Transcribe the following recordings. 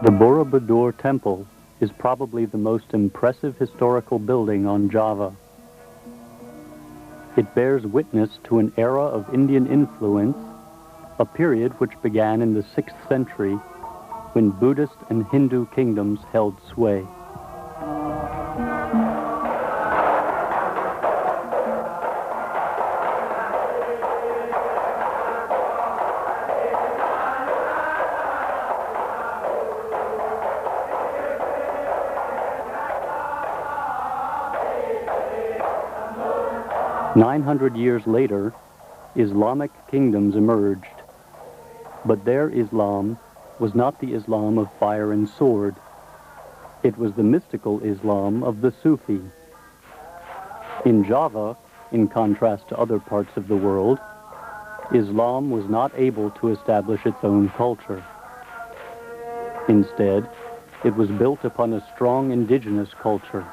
The Borobudur Temple is probably the most impressive historical building on Java. It bears witness to an era of Indian influence, a period which began in the 6th century when Buddhist and Hindu kingdoms held sway. "900 years later, Islamic kingdoms emerged, but their Islam was not the Islam of fire and sword. It was the mystical Islam of the Sufi. In Java, in contrast to other parts of the world, Islam was not able to establish its own culture. Instead, it was built upon a strong indigenous culture.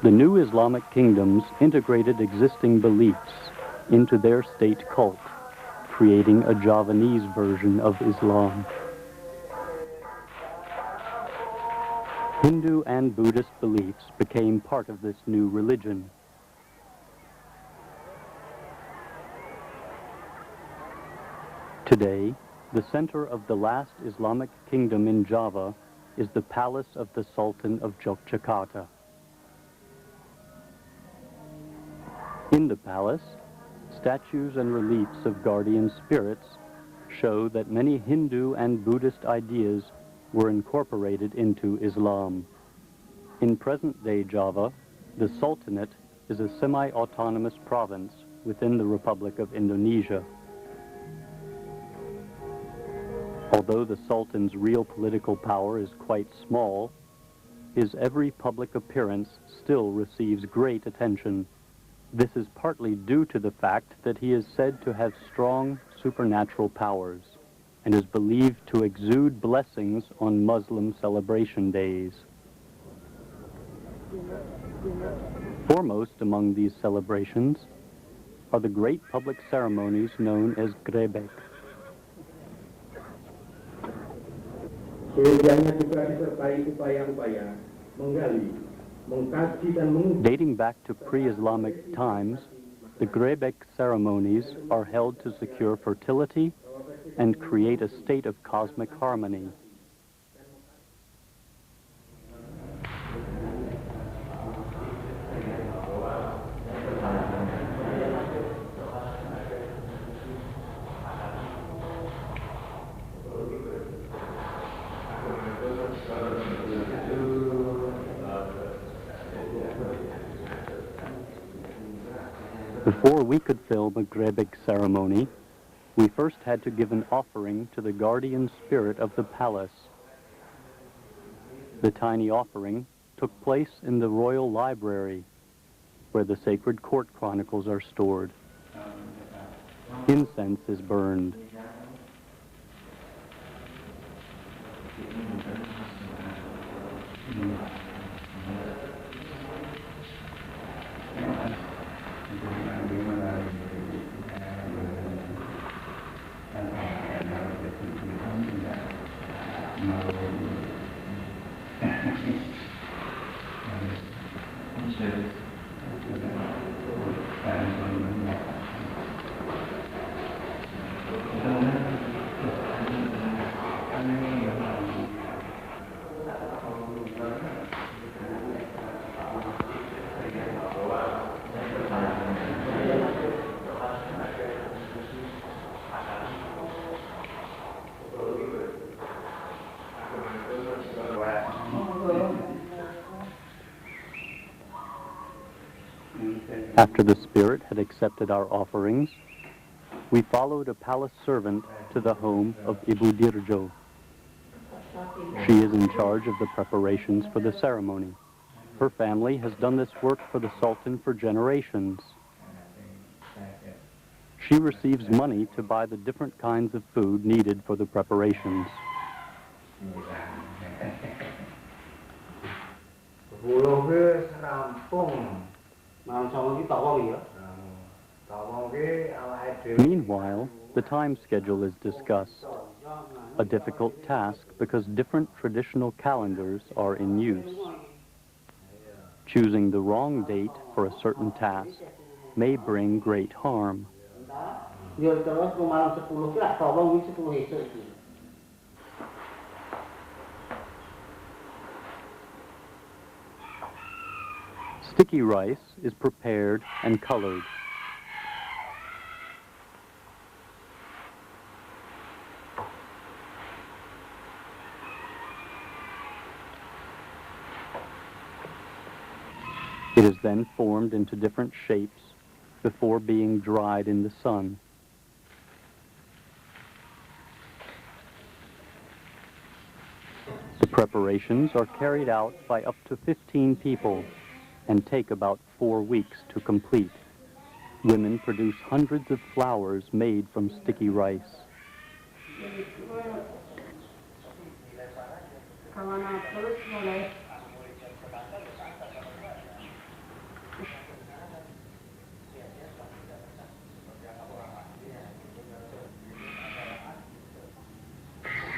The new Islamic kingdoms integrated existing beliefs into their state cult, creating a Javanese version of Islam. Hindu and Buddhist beliefs became part of this new religion. Today, the center of the last Islamic kingdom in Java is the palace of the Sultan of Yogyakarta. In the palace, statues and reliefs of guardian spirits show that many Hindu and Buddhist ideas were incorporated into Islam. In present-day Java, the Sultanate is a semi-autonomous province within the Republic of Indonesia. Although the Sultan's real political power is quite small, his every public appearance still receives great attention. This is partly due to the fact that he is said to have strong supernatural powers and is believed to exude blessings on Muslim celebration days. Foremost among these celebrations are the great public ceremonies known as Garebeg. Dating back to pre-Islamic times, the Garebeg ceremonies are held to secure fertility and create a state of cosmic harmony. Before we could film a Garebeg ceremony, we first had to give an offering to the guardian spirit of the palace. The tiny offering took place in the royal library, where the sacred court chronicles are stored. Incense is burned. After the spirit had accepted our offerings, we followed a palace servant to the home of Ibu Dirjo. She is in charge of the preparations for the ceremony. Her family has done this work for the Sultan for generations. She receives money to buy the different kinds of food needed for the preparations. Meanwhile, the time schedule is discussed. a difficult task because different traditional calendars are in use. Choosing the wrong date for a certain task may bring great harm. Sticky rice is prepared and colored. It is then formed into different shapes before being dried in the sun. The preparations are carried out by up to 15 people and take about 4 weeks to complete. Women produce hundreds of flowers made from sticky rice.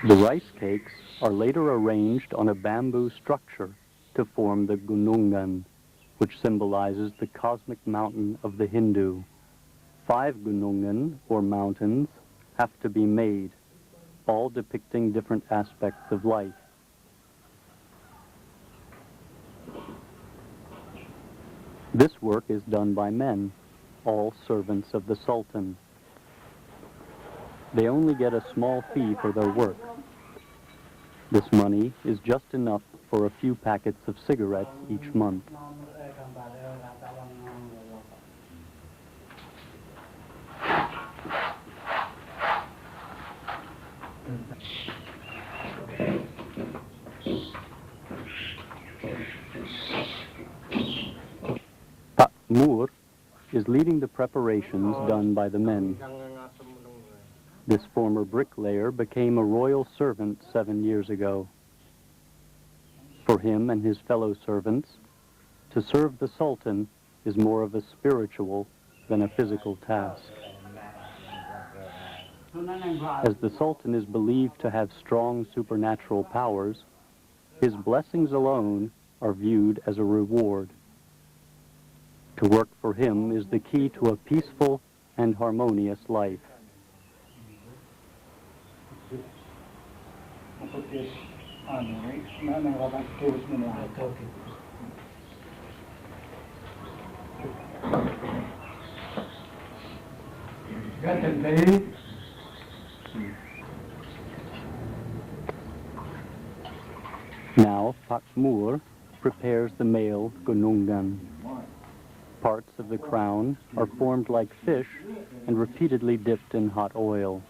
The rice cakes are later arranged on a bamboo structure to form the gunungan, which symbolizes the cosmic mountain of the Hindu. 5 gunungan, or mountains, have to be made, all depicting different aspects of life. This work is done by men, all servants of the Sultan. They only get a small fee for their work. This money is just enough for a few packets of cigarettes each month. Pak Moor is leading the preparations done by the men. This former bricklayer became a royal servant 7 years ago. For him and his fellow servants, to serve the Sultan is more of a spiritual than a physical task. As the Sultan is believed to have strong supernatural powers, his blessings alone are viewed as a reward. To work for him is the key to a peaceful and harmonious life. Now, Pak Moor prepares the male gunungan. Parts of the crown are formed like fish and repeatedly dipped in hot oil.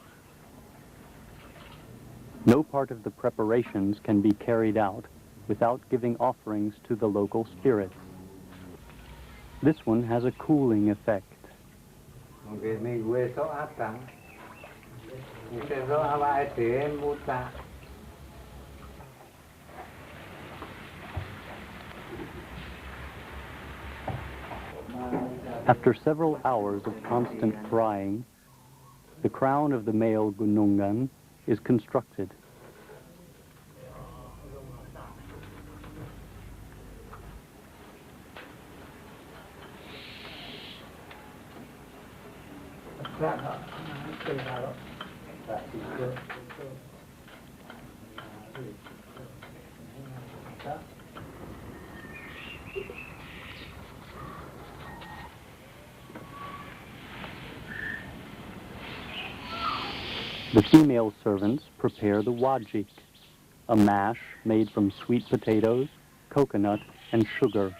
No part of the preparations can be carried out without giving offerings to the local spirits. This one has a cooling effect. After several hours of constant frying, the crown of the male gunungan is constructed. The female servants prepare the wajik, a mash made from sweet potatoes, coconut, and sugar.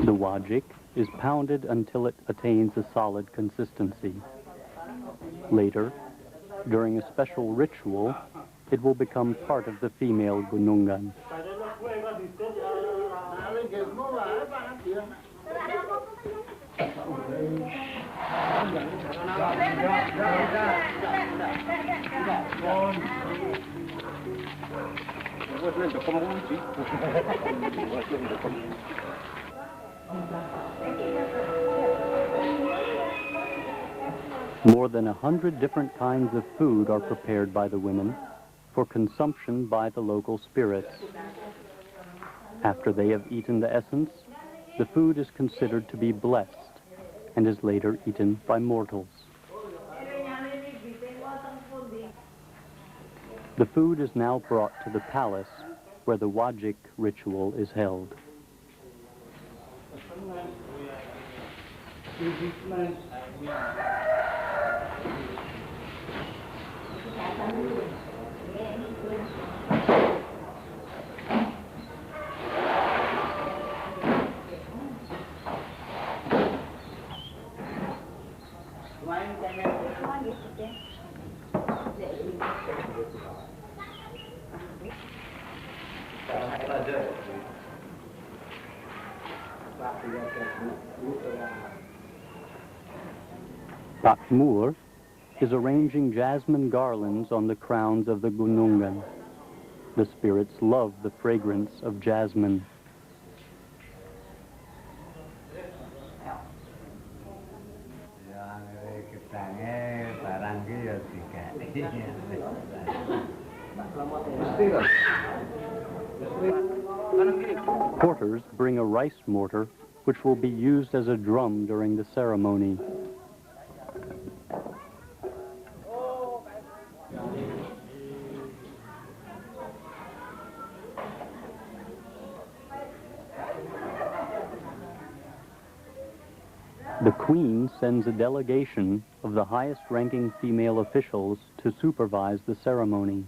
The wajik is pounded until it attains a solid consistency. Later, during a special ritual, it will become part of the female gunungan. More than 100 different kinds of food are prepared by the women for consumption by the local spirits. After they have eaten the essence, the food is considered to be blessed and is later eaten by mortals. The food is now brought to the palace where the Wajik ritual is held. Pakmur is arranging jasmine garlands on the crowns of the Gunungan. The spirits love the fragrance of jasmine. Porters bring a rice mortar which will be used as a drum during the ceremony. The Queen sends a delegation of the highest-ranking female officials to supervise the ceremony.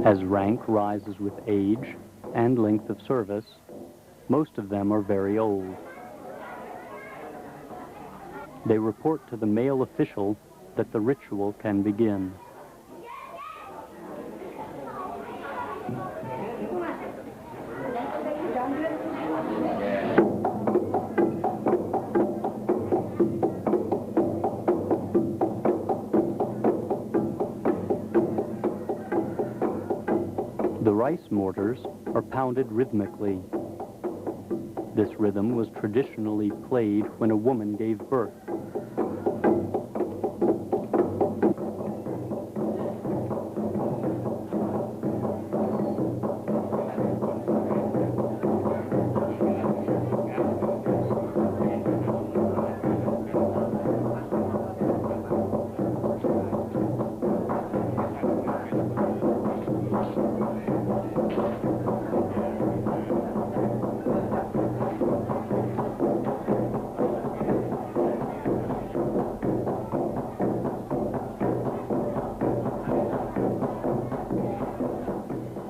As rank rises with age and length of service, most of them are very old. They report to the male official that the ritual can begin. The rice mortars are pounded rhythmically. This rhythm was traditionally played when a woman gave birth.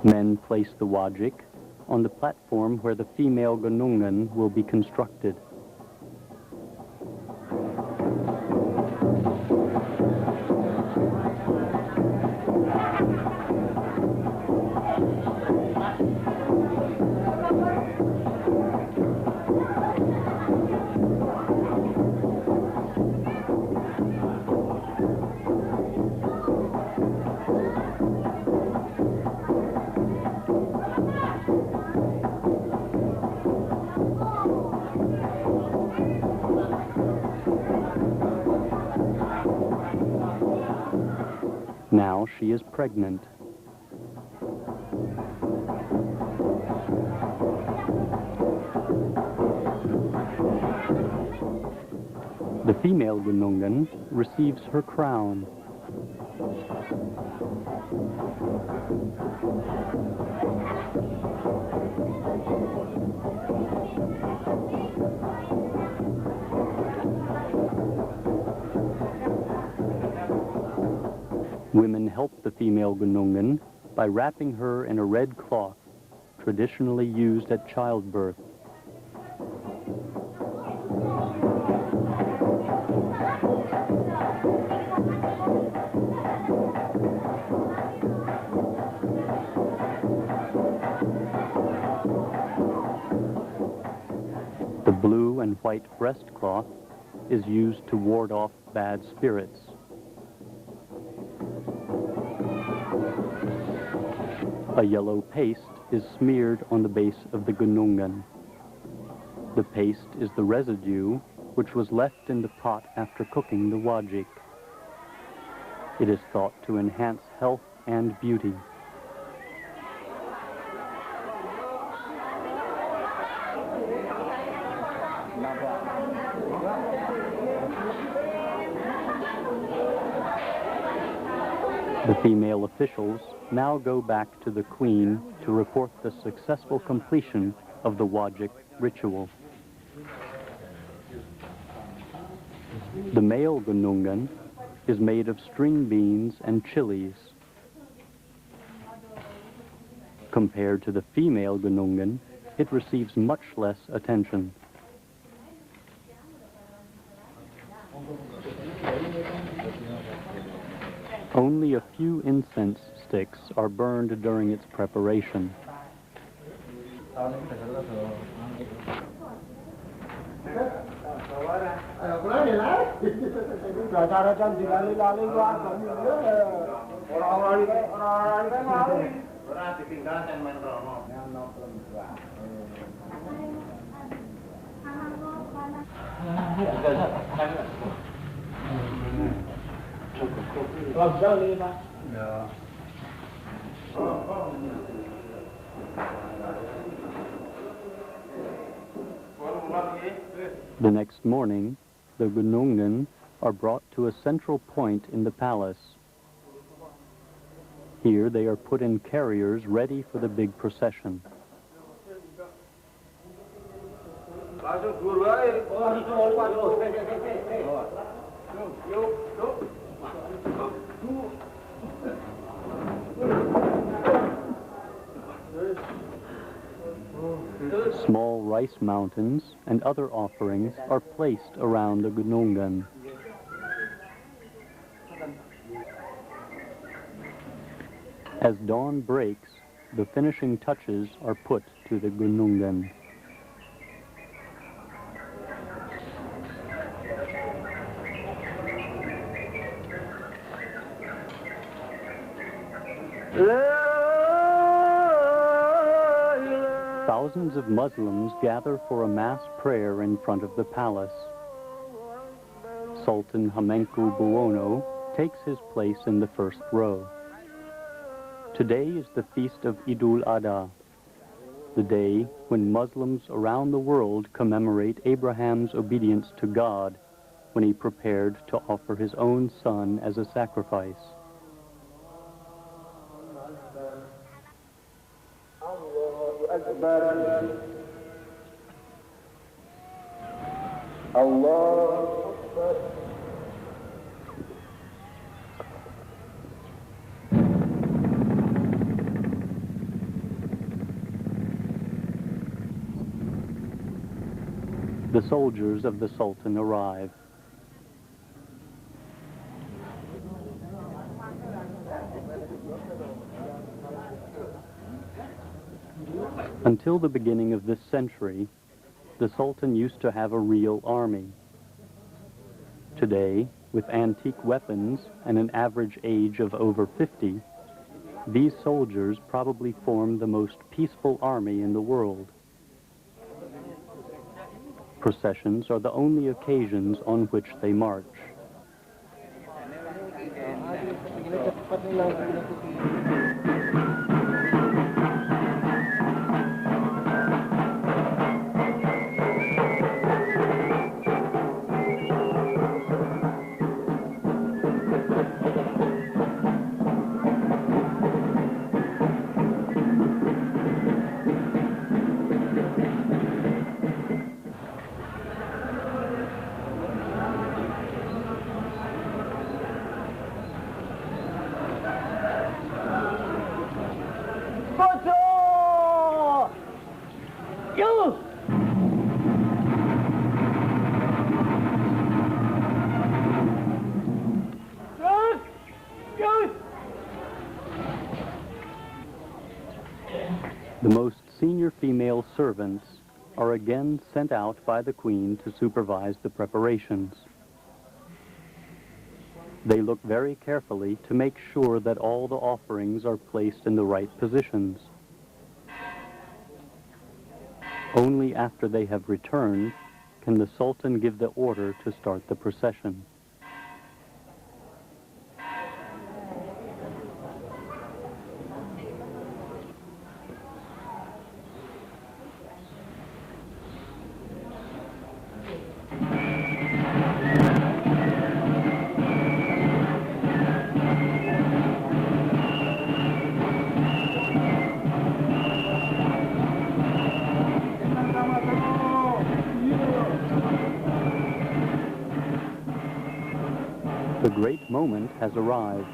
Men place the Wajik on the platform where the female Gunungan will be constructed. Now she is pregnant. The female Gunungan receives her crown. Women help the female Gunungan by wrapping her in a red cloth, traditionally used at childbirth. The blue and white breastcloth is used to ward off bad spirits. A yellow paste is smeared on the base of the gunungan. The paste is the residue which was left in the pot after cooking the wajik. It is thought to enhance health and beauty. The female officials now go back to the queen to report the successful completion of the wajik ritual. The male gunungan is made of string beans and chilies. Compared to the female gunungan, it receives much less attention. Only a few incense sticks are burned during its preparation. The next morning, the gunungan are brought to a central point in the palace. Here they are put in carriers ready for the big procession. Small rice mountains and other offerings are placed around the gunungan. As dawn breaks, the finishing touches are put to the gunungan. Thousands of Muslims gather for a mass prayer in front of the palace. Sultan Hamengkubuwono takes his place in the first row. Today is the feast of Idul Adha, the day when Muslims around the world commemorate Abraham's obedience to God when he prepared to offer his own son as a sacrifice. The soldiers of the Sultan arrive. Until the beginning of this century, the Sultan used to have a real army. Today, with antique weapons and an average age of over 50, these soldiers probably form the most peaceful army in the world. Processions are the only occasions on which they march. The most senior female servants are again sent out by the Queen to supervise the preparations. They look very carefully to make sure that all the offerings are placed in the right positions. Only after they have returned can the Sultan give the order to start the procession. The great moment has arrived.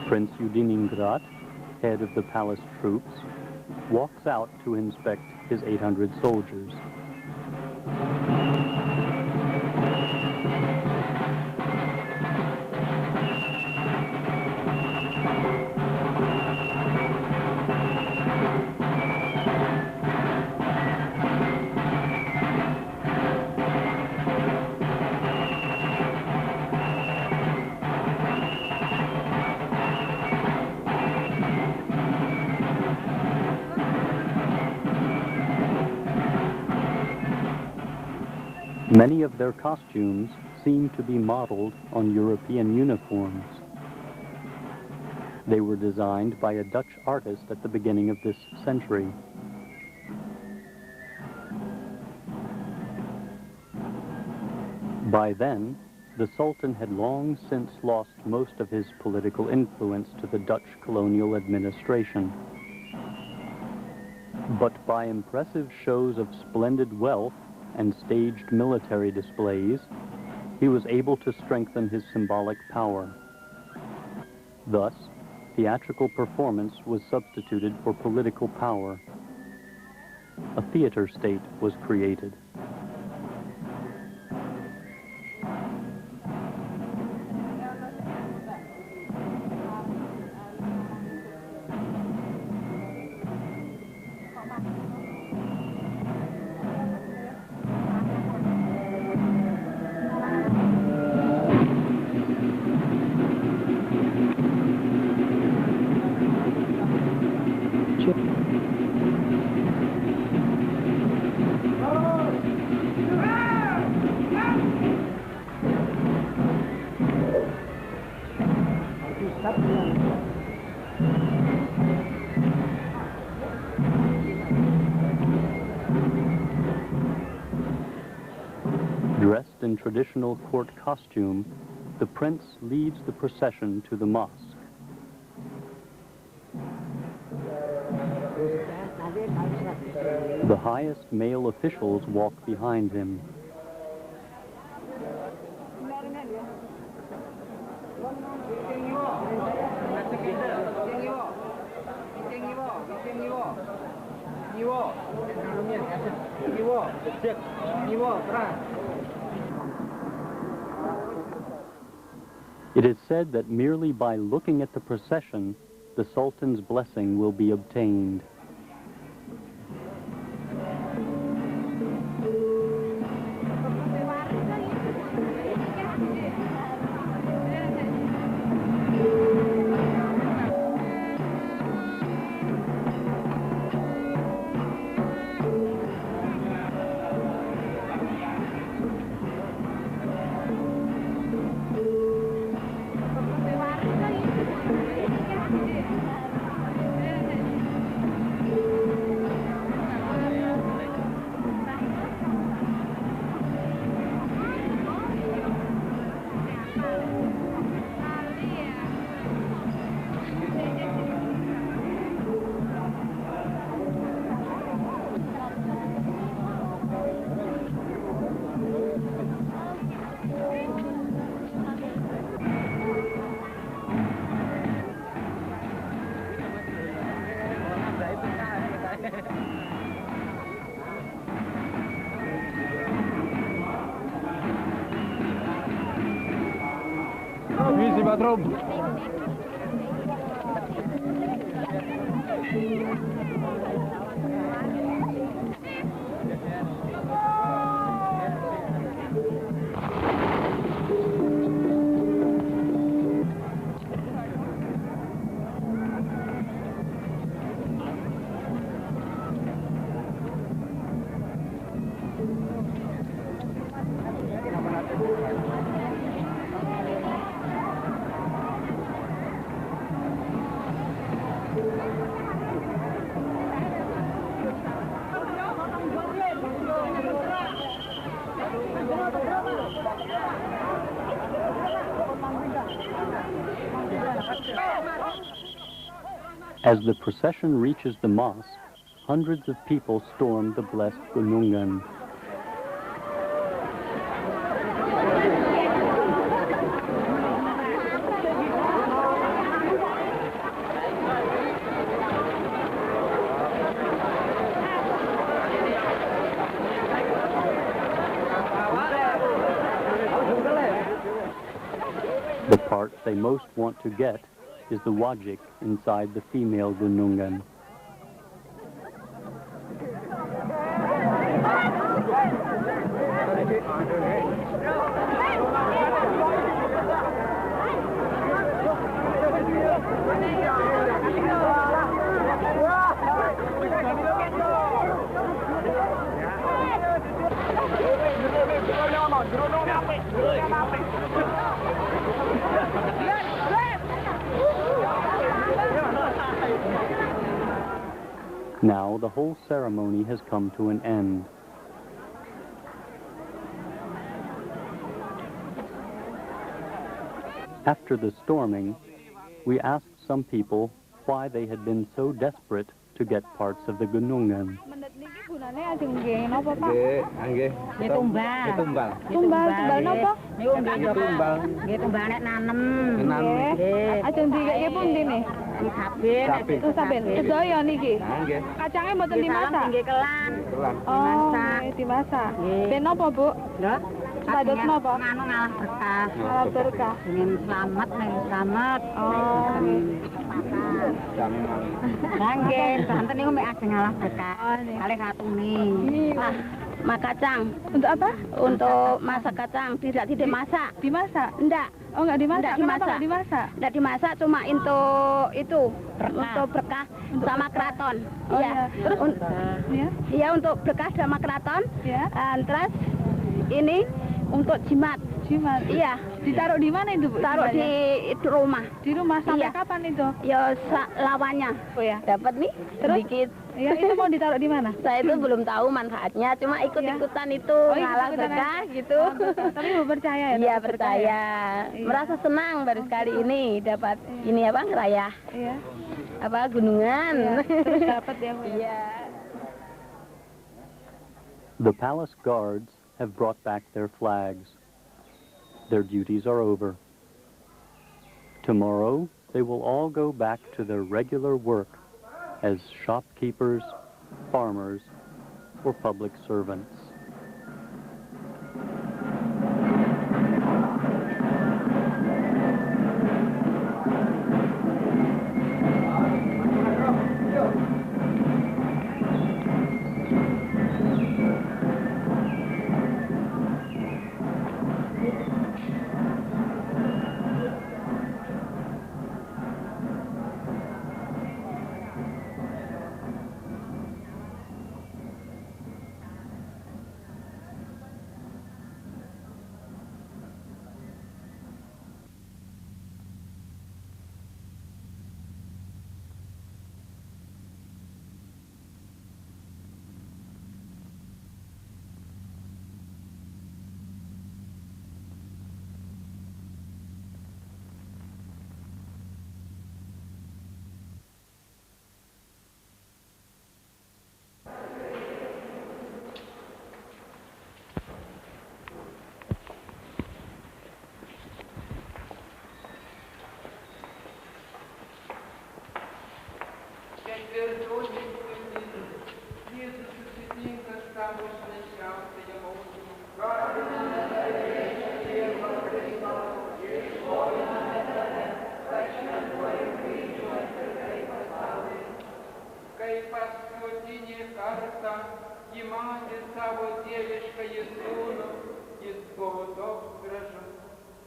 Prince Yogyakarta, head of the palace troops, walks out to inspect his 800 soldiers. Many of their costumes seem to be modeled on European uniforms. They were designed by a Dutch artist at the beginning of this century. By then, the Sultan had long since lost most of his political influence to the Dutch colonial administration. But by impressive shows of splendid wealth and staged military displays, he was able to strengthen his symbolic power. Thus, theatrical performance was substituted for political power. A theater state was created. Dressed in traditional court costume, the prince leads the procession to the mosque. The highest male officials walk behind him. It is said that merely by looking at the procession, the Sultan's blessing will be obtained. As the procession reaches the mosque, hundreds of people storm the blessed gunungan. The part they most want to get is the wajik inside the female gunungan. Now the whole ceremony has come to an end. After the storming, we asked some people why they had been so desperate to get parts of the gunungan. Kacangnya mboten dimasak. Oh, dimasak. Ben napa, Bu? Pados napa? Nganu ngalah berkah. Ngalah berkah. Ingin selamat, selamat. Oh. Nggih, santen niku mek ajeng ngalah berkah. Kalih katune. Wah, mak kacang. untuk apa? Untuk masak kacang, tidak dimasak. Dimasak? Enggak. Oh, enggak dimasak. Enggak Kenapa dimasak. enggak dimasak? Enggak dimasak, cuma untuk itu, Berkah. untuk berkah sama kraton. Oh, iya. Terus ya? Iya, untuk berkah sama kraton. Ya. Terus ini untuk jimat. Jimat. Iya. Ditaruh di mana itu, Bu? Taruh di rumah. Di rumah sampai Iya. kapan itu? Ya lawannya. Oh ya. Dapat nih sedikit. Ya, itu mau ditaruh di mana? Saya itu belum tahu manfaatnya, cuma ikut-ikutan itu ngalah berkah gitu. Tapi Bu percaya ya? Iya dapat berkah ya? percaya. Iya. Merasa senang baru sekali ini dapat ini apa ngerayah Iya. apa gunungan. Iya. Terus dapat ya, Bu. Iya. The palace guards have brought back their flags. Their duties are over. Tomorrow, they will all go back to their regular work as shopkeepers, farmers, or public servants. Kaip paskutinė kartą ji matė savo dieviškąjį sūnų, jis buvo toks gražus,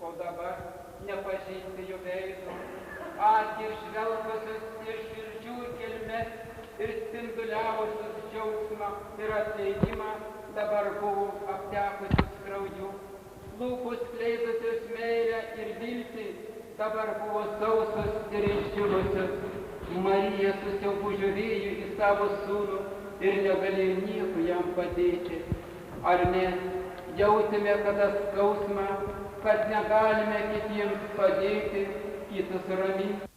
o dabar nepažinti jo veido. Akys žvelgusios iš širdžių gelmes ir spinduliavusios džiaugsmą ir atleidimą dabar buvo aptekusios krauju. Lūpos skleidusios meilę ir viltį dabar buvo sausos ir išdžiūvusios. Marija su siaubu žiūrėjo į savo sūnų ir negalėjo nieko jam padėti. Ar mes jautėme kada skausmą, kad negalime kitiems padėti, kitus raminti?